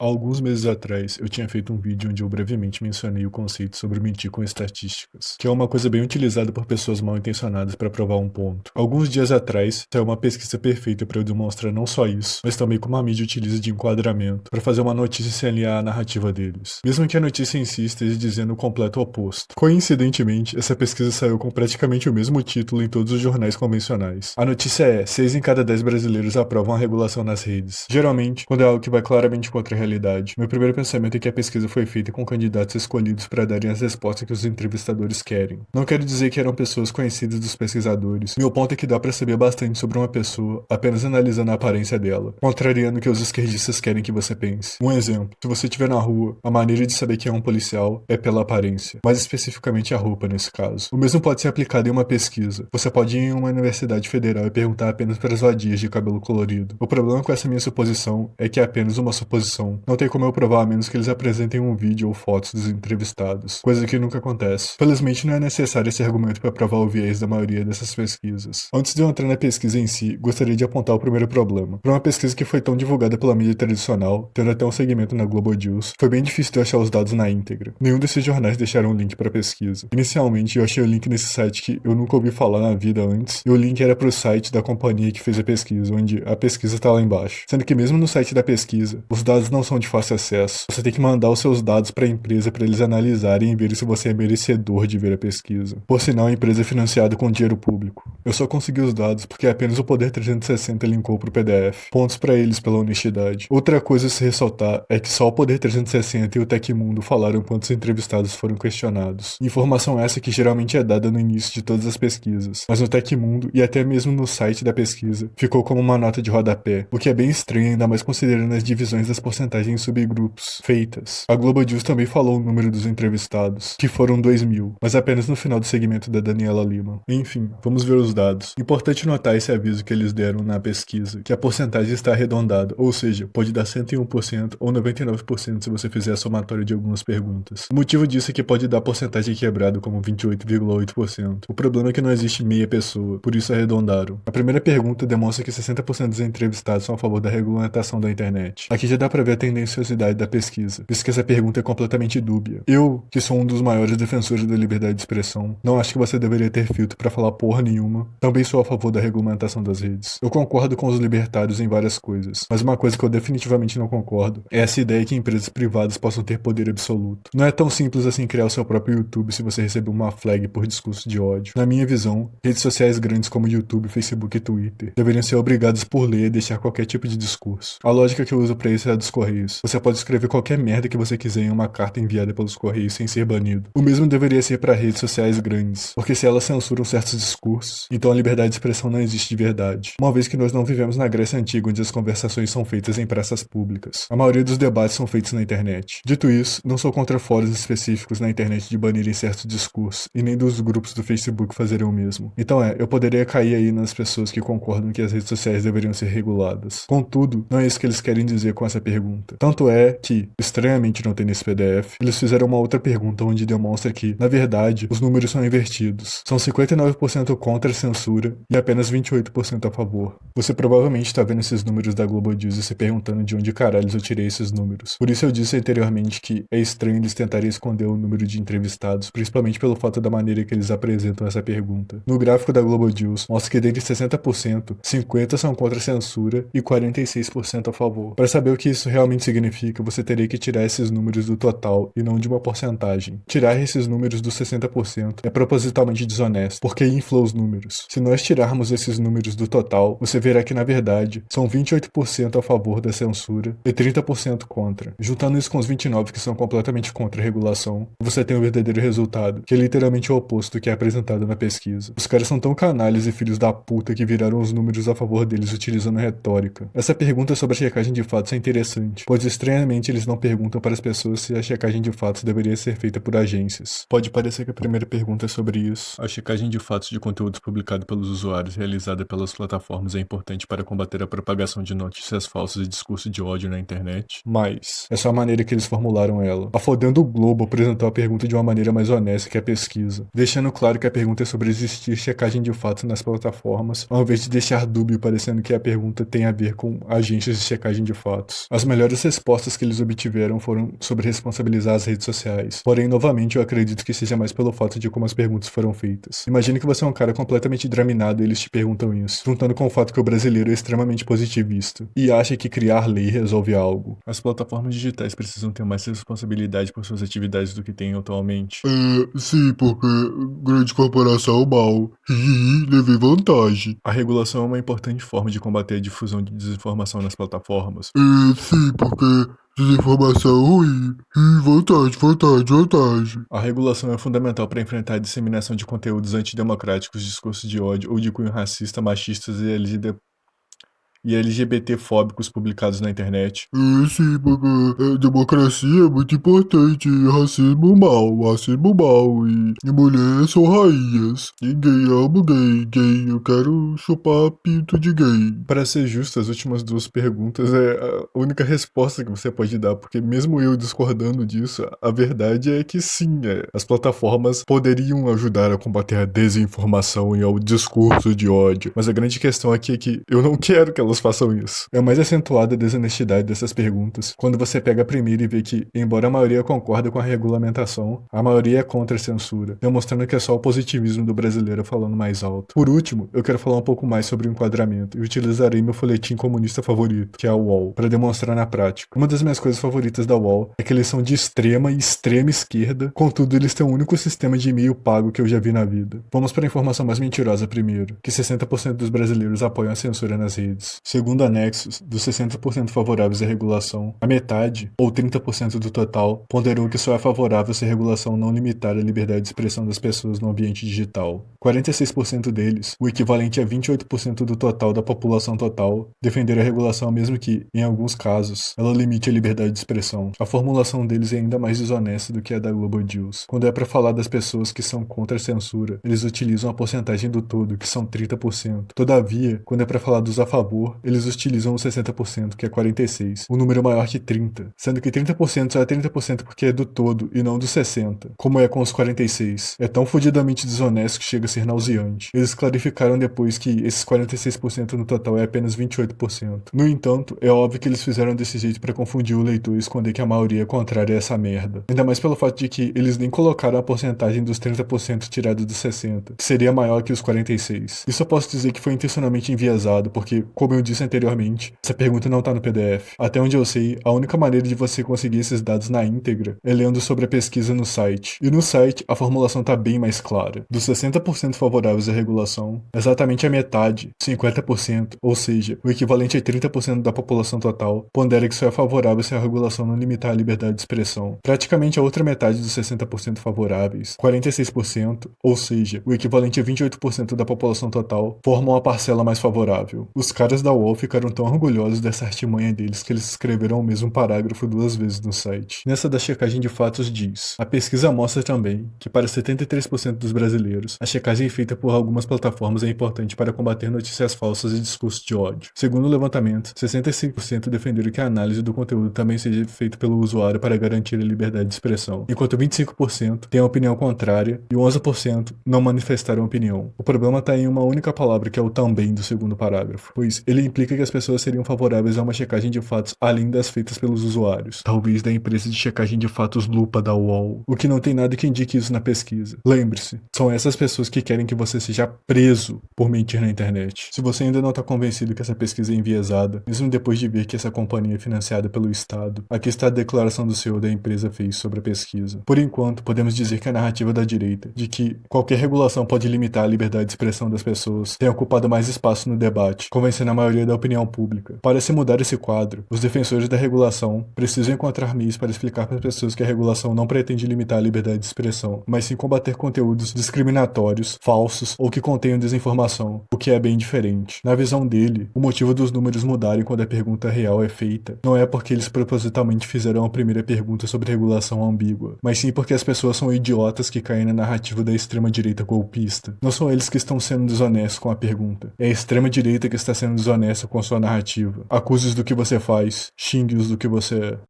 Há alguns meses atrás, eu tinha feito um vídeo onde eu brevemente mencionei o conceito sobre mentir com estatísticas, que é uma coisa bem utilizada por pessoas mal intencionadas para provar um ponto. Alguns dias atrás, saiu uma pesquisa perfeita para eu demonstrar não só isso, mas também como a mídia utiliza de enquadramento para fazer uma notícia se alinhar à narrativa deles, mesmo que a notícia em si esteja dizendo o completo oposto. Coincidentemente, essa pesquisa saiu com praticamente o mesmo título em todos os jornais convencionais. A notícia é: 6 em cada 10 brasileiros aprovam a regulação nas redes. Geralmente, quando é algo que vai claramente contra a realidade, meu primeiro pensamento é que a pesquisa foi feita com candidatos escolhidos para darem as respostas que os entrevistadores querem. Não quero dizer que eram pessoas conhecidas dos pesquisadores. Meu ponto é que dá para saber bastante sobre uma pessoa apenas analisando a aparência dela, contrariando o que os esquerdistas querem que você pense. Um exemplo: se você estiver na rua, a maneira de saber quem é um policial é pela aparência, mais especificamente a roupa nesse caso. O mesmo pode ser aplicado em uma pesquisa. Você pode ir em uma universidade federal e perguntar apenas para as vadias de cabelo colorido. O problema com essa minha suposição é que é apenas uma suposição. Não tem como eu provar a menos que eles apresentem um vídeo ou fotos dos entrevistados, coisa que nunca acontece. Felizmente não é necessário esse argumento para provar o viés da maioria dessas pesquisas. Antes de eu entrar na pesquisa em si, gostaria de apontar o primeiro problema. Para uma pesquisa que foi tão divulgada pela mídia tradicional, tendo até um segmento na Globo News, foi bem difícil de achar os dados na íntegra. Nenhum desses jornais deixaram um link para a pesquisa. Inicialmente, eu achei o link nesse site que eu nunca ouvi falar na vida antes, e o link era para o site da companhia que fez a pesquisa, onde a pesquisa está lá embaixo. Sendo que mesmo no site da pesquisa, os dados não são de fácil acesso. Você tem que mandar os seus dados para a empresa para eles analisarem e verem se você é merecedor de ver a pesquisa. Por sinal, a empresa é financiada com dinheiro público. Eu só consegui os dados porque apenas o Poder 360 linkou pro PDF. Pontos para eles pela honestidade. Outra coisa a se ressaltar é que só o Poder 360 e o Tecmundo falaram quantos entrevistados foram questionados. Informação essa que geralmente é dada no início de todas as pesquisas, mas no Tecmundo e até mesmo no site da pesquisa ficou como uma nota de rodapé, o que é bem estranho, ainda mais considerando as divisões das porcentagens em subgrupos feitas. A Globo News também falou o número dos entrevistados, que foram 2.000, mas apenas no final do segmento da Daniela Lima. Enfim, vamos ver os dados. Importante notar esse aviso que eles deram na pesquisa, que a porcentagem está arredondada, ou seja, pode dar 101% ou 99% se você fizer a somatória de algumas perguntas. O motivo disso é que pode dar porcentagem quebrada como 28,8%. O problema é que não existe meia pessoa, por isso arredondaram. A primeira pergunta demonstra que 60% dos entrevistados são a favor da regulamentação da internet. Aqui já dá pra ver a tendenciosidade da pesquisa, visto que essa pergunta é completamente dúbia. Eu, que sou um dos maiores defensores da liberdade de expressão, não acho que você deveria ter filtro pra falar porra nenhuma. Também sou a favor da regulamentação das redes. Eu concordo com os libertários em várias coisas, mas uma coisa que eu definitivamente não concordo é essa ideia que empresas privadas possam ter poder absoluto. Não é tão simples assim criar o seu próprio YouTube se você receber uma flag por discurso de ódio. Na minha visão, redes sociais grandes como YouTube, Facebook e Twitter deveriam ser obrigadas por lei a deixar qualquer tipo de discurso. A lógica que eu uso pra isso é a dos Correios. Você pode escrever qualquer merda que você quiser em uma carta enviada pelos Correios sem ser banido. O mesmo deveria ser para redes sociais grandes, porque se elas censuram certos discursos, então a liberdade de expressão não existe de verdade. Uma vez que nós não vivemos na Grécia Antiga, onde as conversações são feitas em praças públicas. A maioria dos debates são feitos na internet. Dito isso, não sou contra fóruns específicos na internet de banirem certos discursos, e nem dos grupos do Facebook fazerem o mesmo. Então eu poderia cair aí nas pessoas que concordam que as redes sociais deveriam ser reguladas. Contudo, não é isso que eles querem dizer com essa pergunta. Tanto é que, estranhamente não tem nesse PDF, eles fizeram uma outra pergunta onde demonstra que, na verdade, os números são invertidos. São 59% contra a censura e apenas 28% a favor. Você provavelmente está vendo esses números da Globo News e se perguntando de onde caralhos eu tirei esses números. Por isso eu disse anteriormente que é estranho eles tentarem esconder o número de entrevistados, principalmente pelo fato da maneira que eles apresentam essa pergunta. No gráfico da Globo News, mostra que dentre 60%, 50% são contra a censura e 46% a favor. Para saber o que isso realmente significa, você teria que tirar esses números do total e não de uma porcentagem. Tirar esses números dos 60% é propositalmente desonesto, porque infla os números. Se nós tirarmos esses números do total, você verá que na verdade são 28% a favor da censura e 30% contra. Juntando isso com os 29% que são completamente contra a regulação, você tem o verdadeiro resultado, que é literalmente o oposto do que é apresentado na pesquisa. Os caras são tão canalhas e filhos da puta que viraram os números a favor deles utilizando retórica. Essa pergunta sobre a checagem de fatos é interessante, pois estranhamente eles não perguntam para as pessoas se a checagem de fatos deveria ser feita por agências. Pode parecer que a primeira pergunta é sobre isso. A checagem de fatos de conteúdos publicados pelos usuários realizada pelas plataformas é importante para combater a propagação de notícias falsas e discurso de ódio na internet. Mas é só a maneira que eles formularam ela. A Fodendo Globo apresentou a pergunta de uma maneira mais honesta que a pesquisa, deixando claro que a pergunta é sobre existir checagem de fatos nas plataformas, ao invés de deixar dúbio parecendo que a pergunta tem a ver com agências de checagem de fatos. As melhores várias respostas que eles obtiveram foram sobre responsabilizar as redes sociais. Porém, novamente, eu acredito que seja mais pelo fato de como as perguntas foram feitas. Imagine que você é um cara completamente draminado e eles te perguntam isso, juntando com o fato que o brasileiro é extremamente positivista e acha que criar lei resolve algo. As plataformas digitais precisam ter mais responsabilidade por suas atividades do que têm atualmente. Sim, porque grande corporação mal. Levei vantagem. A regulação é uma importante forma de combater a difusão de desinformação nas plataformas. Sim, porque desinformação ruim. Vantagem. A regulação é fundamental para enfrentar a disseminação de conteúdos antidemocráticos, discursos de ódio ou de cunho racista, machistas e LGBT-fóbicos publicados na internet. Sim, porque democracia é muito importante. Racismo mal. E mulheres são rainhas. E gay, eu amo gay. Eu quero chupar pinto de gay. Para ser justo, as últimas duas perguntas é a única resposta que você pode dar, porque mesmo eu discordando disso, a verdade é que sim, as plataformas poderiam ajudar a combater a desinformação e ao discurso de ódio, mas a grande questão aqui é que eu não quero que elas façam isso. É mais acentuada a desonestidade dessas perguntas quando você pega a primeira e vê que, embora a maioria concorda com a regulamentação, a maioria é contra a censura, demonstrando que é só o positivismo do brasileiro falando mais alto. Por último, eu quero falar um pouco mais sobre o enquadramento e utilizarei meu folhetim comunista favorito, que é a UOL, para demonstrar na prática. Uma das minhas coisas favoritas da UOL é que eles são de extrema e extrema esquerda, contudo eles têm o único sistema de e-mail pago que eu já vi na vida. Vamos para a informação mais mentirosa primeiro, que 60% dos brasileiros apoiam a censura nas redes. Segundo a Nexus, dos 60% favoráveis à regulação, a metade, ou 30% do total, ponderou que só é favorável se a regulação não limitar a liberdade de expressão das pessoas no ambiente digital. 46% deles, o equivalente a 28% do total da população total, defenderam a regulação mesmo que, em alguns casos, ela limite a liberdade de expressão. A formulação deles é ainda mais desonesta do que a da Global News. Quando é para falar das pessoas que são contra a censura, eles utilizam a porcentagem do todo, que são 30%. Todavia, quando é para falar dos a favor, eles utilizam os 60%, que é 46%, um número maior que 30%, sendo que 30% só é 30% porque é do todo e não do 60%, como é com os 46%. É tão fodidamente desonesto que chega a ser nauseante. Eles clarificaram depois que esses 46% no total é apenas 28%. No entanto, é óbvio que eles fizeram desse jeito para confundir o leitor e esconder que a maioria é contrária a essa merda. Ainda mais pelo fato de que eles nem colocaram a porcentagem dos 30% tirado dos 60%, que seria maior que os 46%. Isso eu posso dizer que foi intencionalmente enviesado, porque, como eu disse anteriormente, essa pergunta não tá no PDF. Até onde eu sei, a única maneira de você conseguir esses dados na íntegra é lendo sobre a pesquisa no site. E no site, a formulação tá bem mais clara. Dos 60% favoráveis à regulação, exatamente a metade, 50%, ou seja, o equivalente a 30% da população total, pondera que só é favorável se a regulação não limitar a liberdade de expressão. Praticamente a outra metade dos 60% favoráveis, 46%, ou seja, o equivalente a 28% da população total, formam a parcela mais favorável. Os caras da UOL ficaram tão orgulhosos dessa artimanha deles que eles escreveram o mesmo parágrafo 2 vezes no site. Nessa da checagem de fatos diz: a pesquisa mostra também que para 73% dos brasileiros, a checagem feita por algumas plataformas é importante para combater notícias falsas e discursos de ódio. Segundo o levantamento, 65% defenderam que a análise do conteúdo também seja feita pelo usuário para garantir a liberdade de expressão, enquanto 25% têm a opinião contrária e 11% não manifestaram opinião. O problema está em uma única palavra, que é o também do segundo parágrafo, pois ele implica que as pessoas seriam favoráveis a uma checagem de fatos além das feitas pelos usuários, talvez da empresa de checagem de fatos lupa da UOL, o que não tem nada que indique isso na pesquisa. Lembre-se, são essas pessoas que querem que você seja preso por mentir na internet. Se você ainda não está convencido que essa pesquisa é enviesada, mesmo depois de ver que essa companhia é financiada pelo Estado, aqui está a declaração do CEO da empresa fez sobre a pesquisa. Por enquanto, podemos dizer que a narrativa da direita, de que qualquer regulação pode limitar a liberdade de expressão das pessoas, tem ocupado mais espaço no debate, convencendo a maioria da opinião pública. Para se mudar esse quadro, os defensores da regulação precisam encontrar meios para explicar para as pessoas que a regulação não pretende limitar a liberdade de expressão, mas sim combater conteúdos discriminatórios, falsos ou que contenham desinformação, o que é bem diferente. Na visão dele, o motivo dos números mudarem quando a pergunta real é feita não é porque eles propositalmente fizeram a primeira pergunta sobre regulação ambígua, mas sim porque as pessoas são idiotas que caem na narrativa da extrema-direita golpista. Não são eles que estão sendo desonestos com a pergunta, é a extrema-direita que está sendo desonesta com sua narrativa. Acuse-os do que você faz, xingue-os do que você é.